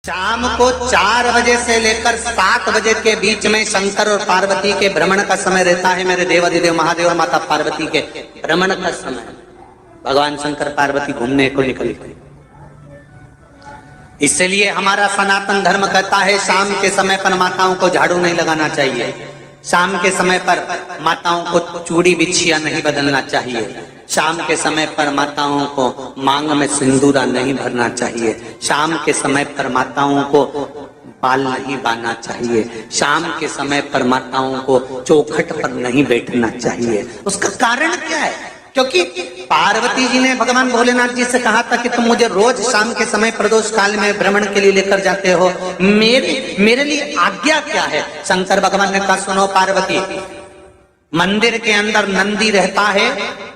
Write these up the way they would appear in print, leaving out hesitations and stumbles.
शाम को 4 बजे से लेकर 7 बजे के बीच में शंकर और पार्वती के भ्रमण का समय रहता है। मेरे देवाधिदेव महादेव और माता पार्वती के भ्रमण का समय, भगवान शंकर पार्वती घूमने को निकले। इसलिए हमारा सनातन धर्म कहता है शाम के समय पर माताओं को झाड़ू नहीं लगाना चाहिए, शाम के समय पर माताओं को चूड़ी बिछिया नहीं बदलना चाहिए, शाम के समय पर माताओं को मांग में सिंदूरा नहीं भरना चाहिए, शाम के समय पर माताओं को बाल नहीं बांधना चाहिए, शाम के समय पर माताओं को चौखट पर नहीं बैठना चाहिए। उसका कारण क्या है? क्योंकि पार्वती जी ने भगवान भोलेनाथ जी से कहा था कि तुम मुझे रोज शाम के समय प्रदोष काल में भ्रमण के लिए लेकर जाते हो, मेरे लिए आज्ञा क्या है? शंकर भगवान ने कहा सुनो पार्वती, मंदिर के अंदर नंदी रहता है,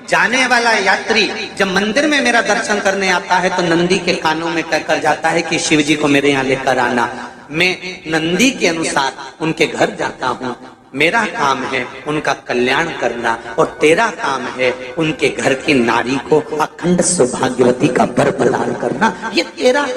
जाने वाला यात्री जब मंदिर में मेरा दर्शन करने आता है तो नंदी के कानों में कहकर जाता है कि शिव जी को मेरे यहाँ लेकर आना। मैं नंदी के अनुसार उनके घर जाता हूँ, मेरा काम है उनका कल्याण करना और तेरा काम है उनके घर की नारी को अखंड सौभाग्यवती का वर प्रदान करना, ये तेरा।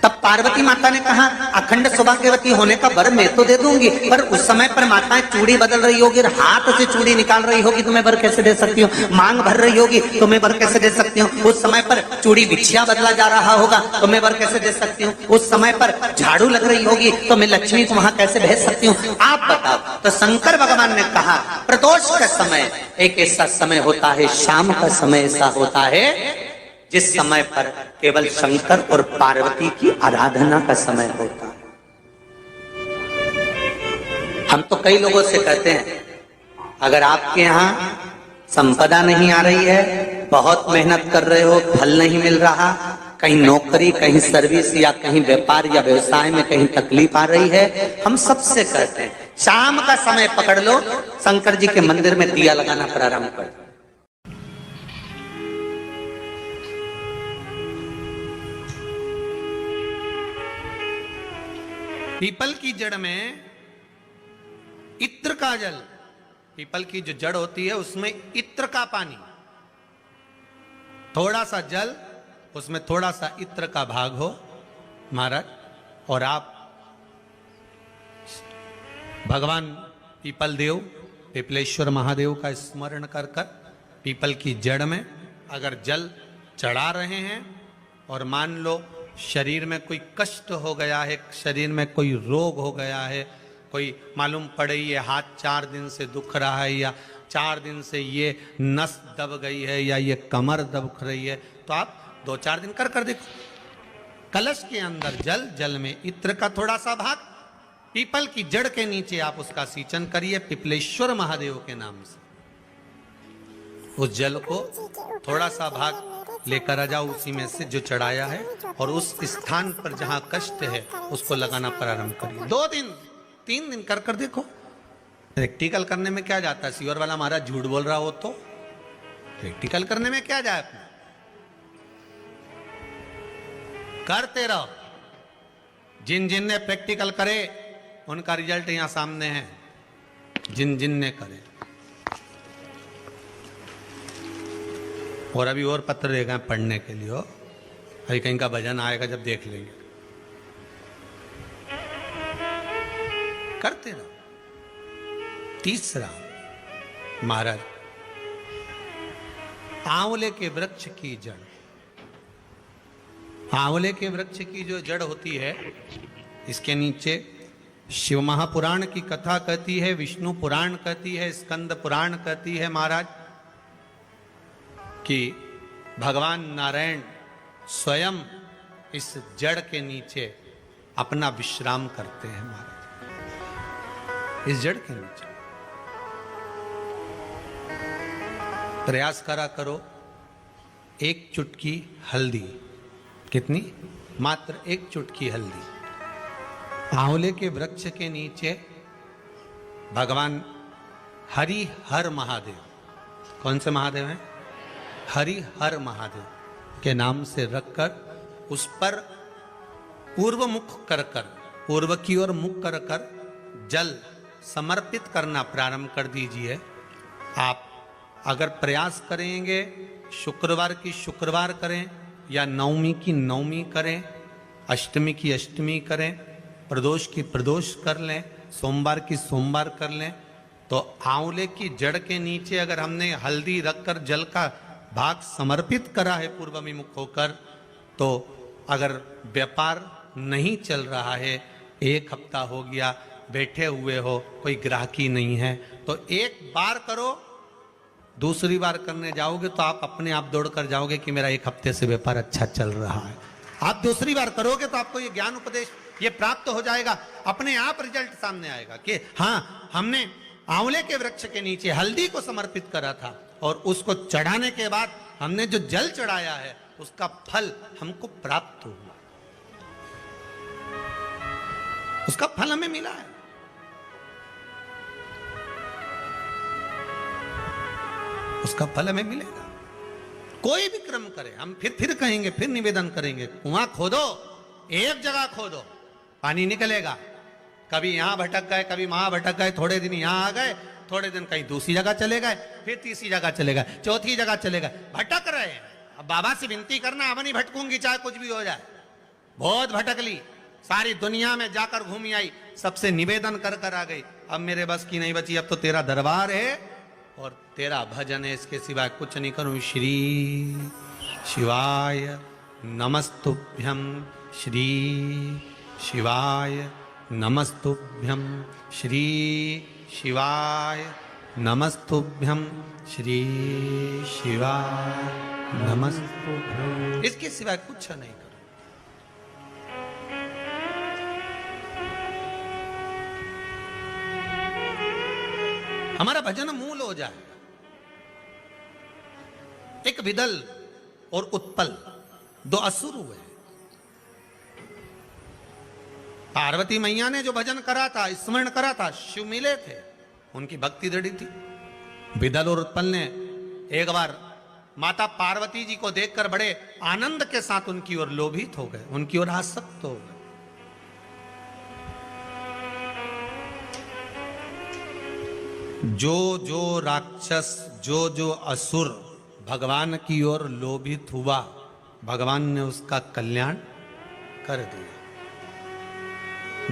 तब पार्वती माता ने कहा अखंड सौभाग्यवती होने का वर मैं तो दे दूंगी, पर उस समय पर माताएं चूड़ी बदल रही होगी, हाथ से चूड़ी निकाल रही होगी तो मैं वर कैसे दे सकती हूँ? मांग भर रही होगी तो मैं वर कैसे दे सकती हूँ? उस समय पर चूड़ी बिछिया बदला जा रहा होगा तो मैं वर कैसे दे सकती हूँ? उस समय पर झाड़ू लग रही होगी तो मैं लक्ष्मी को वहां कैसे भेज सकती हूँ? आप बताओ। तो शंकर भगवान ने कहा प्रदोष का समय एक ऐसा समय होता है, शाम का समय ऐसा होता है जिस समय पर केवल शंकर और पार्वती की आराधना का समय होता है। हम तो कई लोगों से कहते हैं अगर आपके यहां संपदा नहीं आ रही है, बहुत मेहनत कर रहे हो, फल नहीं मिल रहा, कहीं नौकरी, कहीं सर्विस या कहीं व्यापार या व्यवसाय में कहीं तकलीफ आ रही है, हम सबसे कहते हैं शाम का समय पकड़ लो, शंकर जी के मंदिर में दिया लगाना प्रारंभ कर दो। पीपल की जड़ में इत्र का जल, पीपल की जो जड़ होती है उसमें इत्र का पानी, थोड़ा सा जल उसमें थोड़ा सा इत्र का भाग हो महाराज, और आप भगवान पीपल देव पिपलेश्वर महादेव का स्मरण कर कर पीपल की जड़ में अगर जल चढ़ा रहे हैं और मान लो शरीर में कोई कष्ट हो गया है, शरीर में कोई रोग हो गया है, कोई मालूम पड़े ये हाथ 4 दिन से दुख रहा है या 4 दिन से ये नस दब गई है या ये कमर दब रही है, तो आप 2-4 दिन कर देखो। कलश के अंदर जल, जल में इत्र का थोड़ा सा भाग, पीपल की जड़ के नीचे आप उसका सिंचन करिए पिपलेश्वर महादेव के नाम से। उस जल को थोड़ा सा भाग लेकर आ जाओ उसी में से जो चढ़ाया है, और उस स्थान पर जहां कष्ट है उसको लगाना प्रारंभ करिए। 2 दिन 3 दिन कर देखो। प्रैक्टिकल करने में क्या जाता है? सीवर वाला महाराज झूठ बोल रहा हो तो प्रैक्टिकल करने में क्या जाए, अपना करते रहो। जिन जिन ने प्रैक्टिकल करे उनका रिजल्ट यहां सामने है, जिन जिन ने करे। और अभी और पत्र रहेगा पढ़ने के लिए, अभी कहीं का भजन आएगा जब देख लेंगे। करते रहो। तीसरा महाराज, आंवले के वृक्ष की जड़, आंवले के वृक्ष की जो जड़ होती है इसके नीचे शिव महापुराण की कथा कहती है, विष्णु पुराण कहती है, स्कंद पुराण कहती है महाराज कि भगवान नारायण स्वयं इस जड़ के नीचे अपना विश्राम करते हैं महाराज। इस जड़ के नीचे प्रयास करा करो, 1 चुटकी हल्दी, कितनी? मात्र 1 चुटकी हल्दी, आंवले के वृक्ष के नीचे भगवान हरि हर महादेव, कौन से महादेव हैं? हरि हर महादेव के नाम से रखकर उस पर पूर्व मुख कर कर, पूर्व की ओर मुख कर कर जल समर्पित करना प्रारंभ कर दीजिए। आप अगर प्रयास करेंगे शुक्रवार की शुक्रवार करें या नवमी की नवमी करें, अष्टमी की अष्टमी करें, प्रदोष की प्रदोष कर लें, सोमवार की सोमवार कर लें, तो आंवले की जड़ के नीचे अगर हमने हल्दी रखकर जल का भाग समर्पित करा है पूर्वभिमुख होकर, तो अगर व्यापार नहीं चल रहा है, 1 हफ्ता हो गया, बैठे हुए हो, कोई ग्राहकी नहीं है, तो 1 बार करो, दूसरी बार करने जाओगे तो आप अपने आप दौड़ कर जाओगे कि मेरा 1 हफ्ते से व्यापार अच्छा चल रहा है। आप दूसरी बार करोगे तो आपको ये ज्ञान उपदेश ये प्राप्त हो जाएगा, अपने आप रिजल्ट सामने आएगा कि हाँ, हमने आंवले के वृक्ष के नीचे हल्दी को समर्पित करा था और उसको चढ़ाने के बाद हमने जो जल चढ़ाया है उसका फल हमको प्राप्त हुआ, उसका फल हमें मिला है। उसका फल हमें मिलेगा। कोई भी क्रम करे, हम फिर कहेंगे, फिर निवेदन करेंगे, कुआं खोदो, एक जगह खोदो, पानी निकलेगा। कभी यहां भटक गए, कभी वहां भटक गए, थोड़े दिन यहां आ गए, थोड़े दिन कहीं दूसरी जगह चले गए, फिर तीसरी जगह चले गए, चौथी जगह चले गए, भटक रहे हैं। अब बाबा से विनती करना, अब नहीं भटकूंगी चाहे कुछ भी हो जाए। बहुत भटक ली, सारी दुनिया में जाकर घूमी आई, सबसे निवेदन कर कर आ गई, अब मेरे बस की नहीं बची, अब तो तेरा दरबार है और तेरा भजन है, इसके सिवाय कुछ नहीं करूं। श्री शिवाय नमस्तुभ्यं, श्री शिवाय नमस्तुभ्यं, श्री शिवाय नमस्तुभ्यं, श्री शिवाय नमस्तुभ्यं, इसके सिवाय कुछ नहीं करूं। हमारा भजन मूल हो जाए। एक विदल और उत्पल 2 असुर हुए। पार्वती मैया ने जो भजन करा था, स्मरण करा था, शिव मिले थे, उनकी भक्ति दृढ़ थी। विदल और उत्पल ने एक बार माता पार्वती जी को देखकर बड़े आनंद के साथ उनकी ओर लोभित हो गए, उनकी ओर आसक्त हो गए। जो जो राक्षस, जो जो असुर भगवान की ओर लोभित हुआ, भगवान ने उसका कल्याण कर दिया।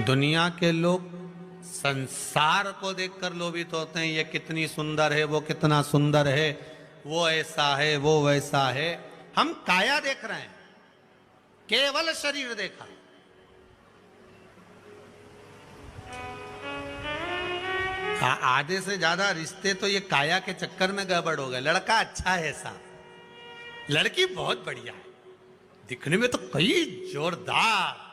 दुनिया के लोग संसार को देखकर लोभित होते हैं, ये कितनी सुंदर है, वो कितना सुंदर है, वो ऐसा है, वो वैसा है। हम काया देख रहे हैं, केवल शरीर देखा। आधे से ज्यादा रिश्ते तो ये काया के चक्कर में गड़बड़ हो गए। लड़का अच्छा है साहब, लड़की बहुत बढ़िया है, दिखने में तो कई जोरदार,